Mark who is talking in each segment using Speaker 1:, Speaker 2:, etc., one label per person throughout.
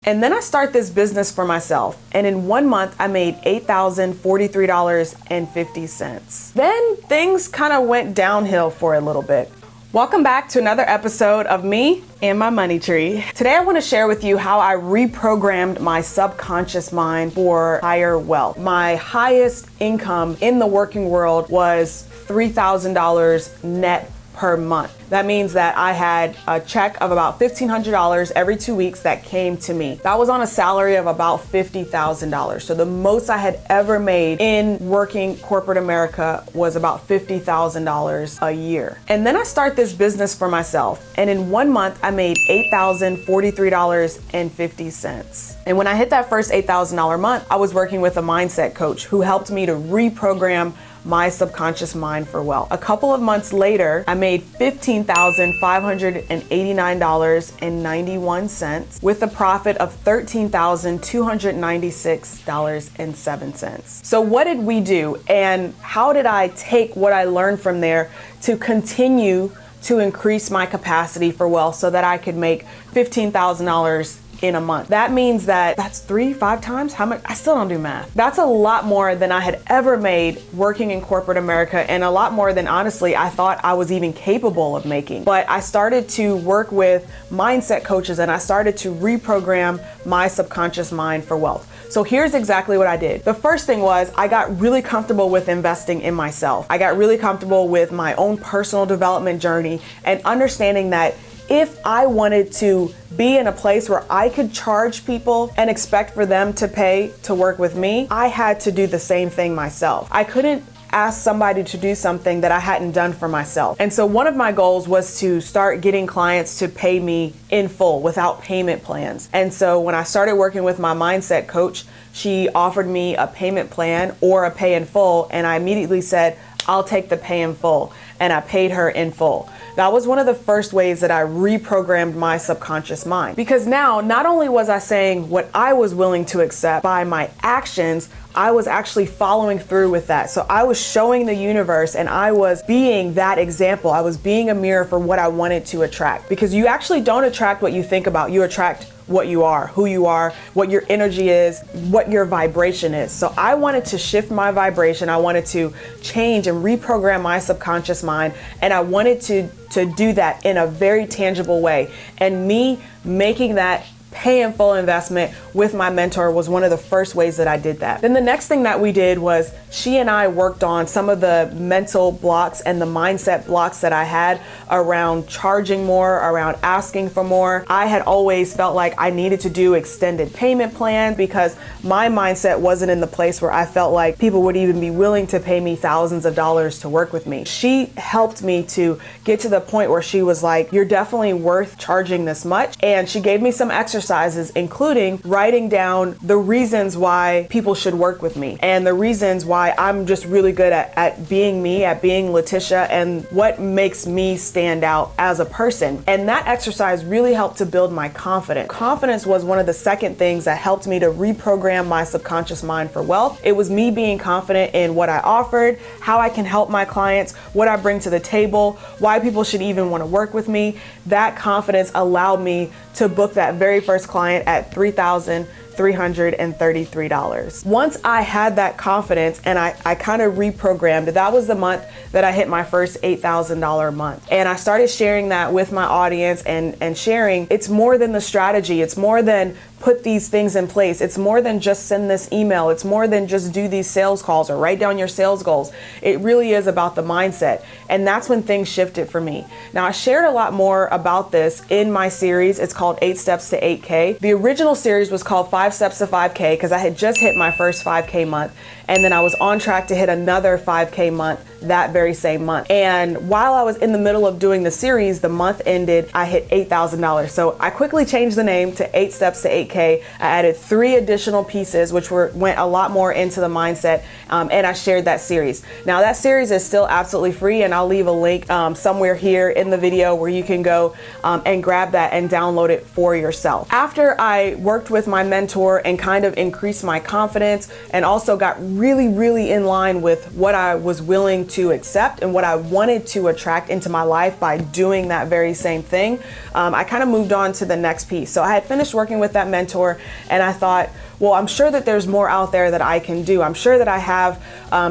Speaker 1: And then I start this business for myself. And in 1 month, I made $8,043.50. Then things kind of went downhill for a little bit. Welcome back to another episode of me and my money tree. Today I want to share with you how I reprogrammed my subconscious mind for higher wealth. My highest income in the working world was $3,000 net per month. That means that I had a check of about $1,500 every 2 weeks that came to me. That was on a salary of about $50,000. So the most I had ever made in working corporate America was about $50,000 a year. And then I start this business for myself. And in 1 month, I made $8,043.50. And when I hit that first $8,000 month, I was working with a mindset coach who helped me to reprogram my subconscious mind for wealth. A couple of months later, I made $15,589.91 with a profit of $13,296.07. So what did we do, and how did I take what I learned from there to continue to increase my capacity for wealth so that I could make $15,000 in a month? That means that's 3-5 times how much? I still don't do math. That's a lot more than I had ever made working in corporate America, and a lot more than honestly I thought I was even capable of making. But I started to work with mindset coaches and I started to reprogram my subconscious mind for wealth. So here's exactly what I did. The first thing was I got really comfortable with investing in myself. I got really comfortable with my own personal development journey and understanding that if I wanted to be in a place where I could charge people and expect for them to pay to work with me, I had to do the same thing myself. I couldn't ask somebody to do something that I hadn't done for myself. And so one of my goals was to start getting clients to pay me in full without payment plans. And so when I started working with my mindset coach, she offered me a payment plan or a pay in full, and I immediately said, I'll take the pay in full, and I paid her in full. That was one of the first ways that I reprogrammed my subconscious mind. Because now, not only was I saying what I was willing to accept by my actions, I was actually following through with that. So I was showing the universe and I was being that example. I was being a mirror for what I wanted to attract. Because you actually don't attract what you think about, you attract what you are, who you are, what your energy is, what your vibration is. So I wanted to shift my vibration. I wanted to change and reprogram my subconscious mind. And I wanted to do that in a very tangible way. And me making that pay in full investment with my mentor was one of the first ways that I did that. Then the next thing that we did was she and I worked on some of the mental blocks and the mindset blocks that I had around charging more, around asking for more. I had always felt like I needed to do extended payment plans because my mindset wasn't in the place where I felt like people would even be willing to pay me thousands of dollars to work with me. She helped me to get to the point where she was like, you're definitely worth charging this much. And she gave me some exercises, including writing down the reasons why people should work with me and the reasons why I'm just really good at being me, at being LaTisha, and what makes me stand out as a person. And that exercise really helped to build my confidence. Confidence was one of the second things that helped me to reprogram my subconscious mind for wealth. It was me being confident in what I offered, how I can help my clients, what I bring to the table, why people should even want to work with me. That confidence allowed me to book that very first client at $3,333. Once I had that confidence and I kind of reprogrammed, that was the month that I hit my first $8,000 month. And I started sharing that with my audience and sharing it's more than the strategy. It's more than put these things in place. It's more than just send this email. It's more than just do these sales calls or write down your sales goals. It really is about the mindset. And that's when things shifted for me. Now, I shared a lot more about this in my series. It's called 8 Steps to 8K. The original series was called 5 Steps to 5K because I had just hit my first 5K month. And then I was on track to hit another 5K month that very same month. And while I was in the middle of doing the series, the month ended, I hit $8,000. So I quickly changed the name to 8 Steps to 8K. I added 3 additional pieces, which went a lot more into the mindset, and I shared that series. Now that series is still absolutely free, and I'll leave a link somewhere here in the video where you can go and grab that and download it for yourself. After I worked with my mentor and kind of increased my confidence and also got really, really in line with what I was willing to accept and what I wanted to attract into my life by doing that very same thing, I kind of moved on to the next piece. So I had finished working with that mentor, and I thought, well, I'm sure that there's more out there that I can do. I'm sure that I have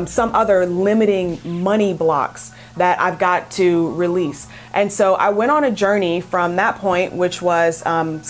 Speaker 1: some other limiting money blocks that I've got to release. And so I went on a journey from that point, which was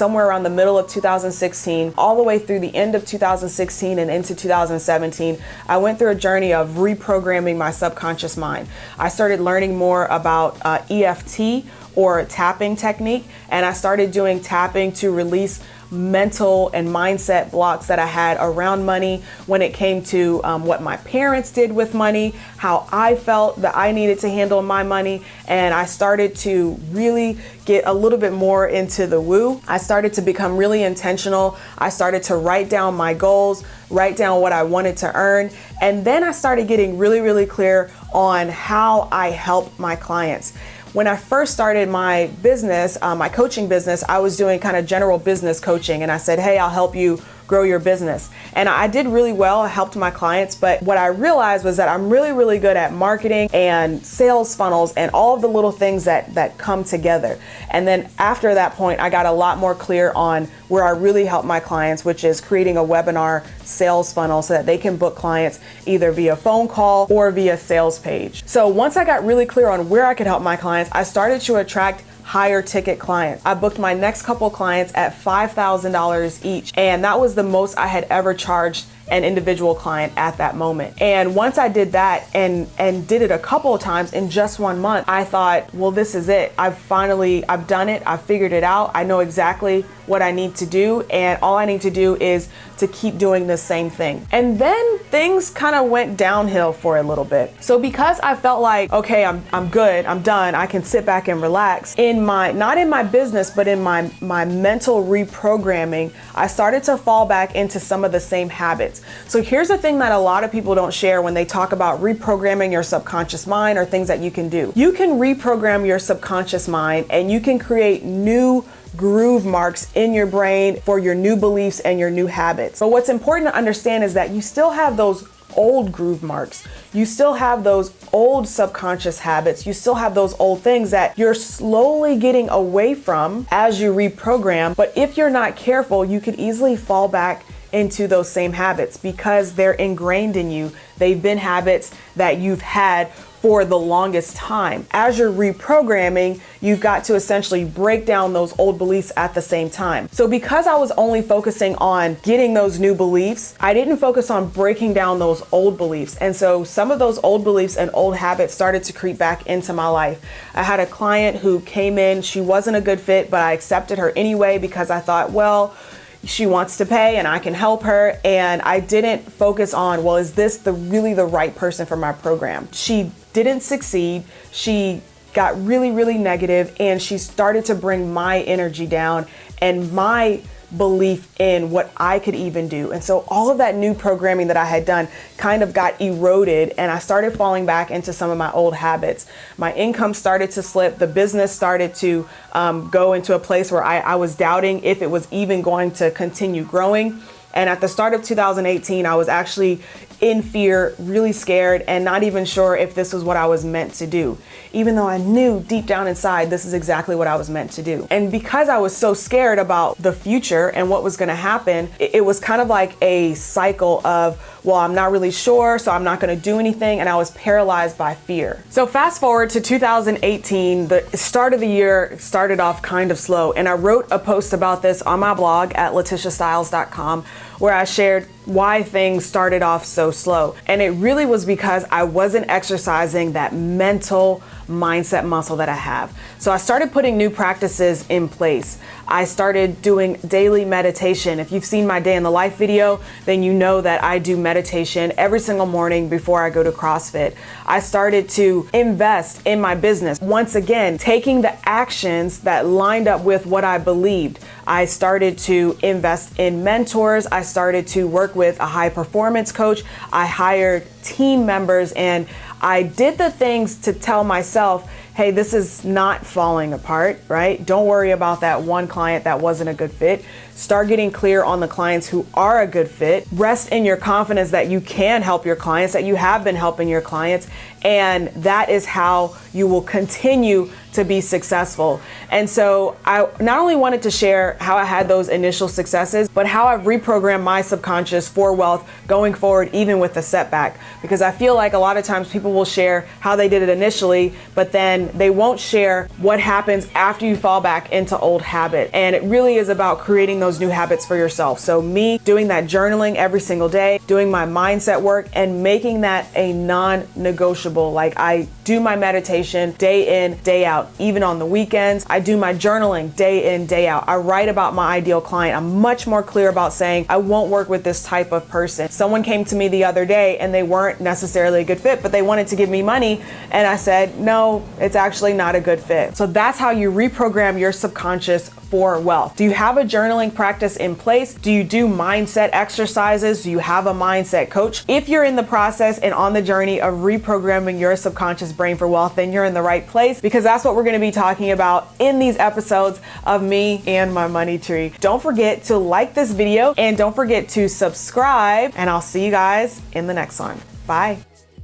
Speaker 1: somewhere around the middle of 2016, all the way through the end of 2016 and into 2017. I went through a journey of reprogramming my subconscious mind. I started learning more about EFT, or tapping technique, and I started doing tapping to release mental and mindset blocks that I had around money when it came to what my parents did with money, how I felt that I needed to handle my money. And I started to really get a little bit more into the woo. I started to become really intentional. I started to write down my goals, write down what I wanted to earn. And then I started getting really, really clear on how I help my clients. When I first started my business, my coaching business, I was doing kind of general business coaching, and I said, hey, I'll help you grow your business. And I did really well. I helped my clients. But what I realized was that I'm really, really good at marketing and sales funnels and all of the little things that come together. And then after that point, I got a lot more clear on where I really help my clients, which is creating a webinar sales funnel so that they can book clients either via phone call or via sales page. So once I got really clear on where I could help my clients, I started to attract higher ticket clients. I booked my next couple clients at $5,000 each, and that was the most I had ever charged an individual client at that moment. And once I did that and did it a couple of times in just 1 month, I thought, well, this is it. I've done it. I've figured it out. I know exactly what I need to do. And all I need to do is to keep doing the same thing. And then things kind of went downhill for a little bit. So because I felt like, okay, I'm good, I'm done, I can sit back and relax, not in my business, but in my mental reprogramming, I started to fall back into some of the same habits. So here's the thing that a lot of people don't share when they talk about reprogramming your subconscious mind or things that you can do. You can reprogram your subconscious mind and you can create new groove marks in your brain for your new beliefs and your new habits. But what's important to understand is that you still have those old groove marks. You still have those old subconscious habits. You still have those old things that you're slowly getting away from as you reprogram. But if you're not careful, you could easily fall back into those same habits because they're ingrained in you. They've been habits that you've had for the longest time. As you're reprogramming, you've got to essentially break down those old beliefs at the same time. So because I was only focusing on getting those new beliefs, I didn't focus on breaking down those old beliefs. And so some of those old beliefs and old habits started to creep back into my life. I had a client who came in, she wasn't a good fit, but I accepted her anyway because I thought, well, she wants to pay and I can help her. And I didn't focus on, well, is this really the right person for my program? She didn't succeed. She got really, really negative, and she started to bring my energy down and my belief in what I could even do. And so all of that new programming that I had done kind of got eroded, and I started falling back into some of my old habits. My income started to slip. The business started to go into a place where I was doubting if it was even going to continue growing. And at the start of 2018, I was actually in fear, really scared, and not even sure if this was what I was meant to do, even though I knew deep down inside this is exactly what I was meant to do. And because I was so scared about the future and what was going to happen, it was kind of like a cycle of, well, I'm not really sure, so I'm not going to do anything, and I was paralyzed by fear. So fast forward to 2018, the start of the year started off kind of slow, and I wrote a post about this on my blog at LaTishaStyles.com, where I shared why things started off so slow. And it really was because I wasn't exercising that mental mindset muscle that I have. So I started putting new practices in place. I started doing daily meditation. If you've seen my day in the life video, then you know that I do meditation every single morning before I go to CrossFit. I started to invest in my business. Once again, taking the actions that lined up with what I believed. I started to invest in mentors. I started to work with a high performance coach. I hired team members, and I did the things to tell myself, hey, this is not falling apart, right? Don't worry about that one client that wasn't a good fit. Start getting clear on the clients who are a good fit. Rest in your confidence that you can help your clients, that you have been helping your clients, and that is how you will continue to be successful. And so I not only wanted to share how I had those initial successes, but how I've reprogrammed my subconscious for wealth going forward, even with the setback. Because I feel like a lot of times people will share how they did it initially, but then they won't share what happens after you fall back into old habit. And it really is about creating those new habits for yourself. So me doing that journaling every single day, doing my mindset work, and making that a non-negotiable. Like, I do my meditation day in, day out. Even on the weekends, I do my journaling day in, day out. I write about my ideal client. I'm much more clear about saying, I won't work with this type of person. Someone came to me the other day and they weren't necessarily a good fit, but they wanted to give me money. And I said, no, it's actually not a good fit. So that's how you reprogram your subconscious for wealth. Do you have a journaling practice in place? Do you do mindset exercises? Do you have a mindset coach? If you're in the process and on the journey of reprogramming your subconscious brain for wealth, then you're in the right place, because that's what we're going to be talking about in these episodes of me and my money tree. Don't forget to like this video and don't forget to subscribe, and I'll see you guys in the next one. Bye.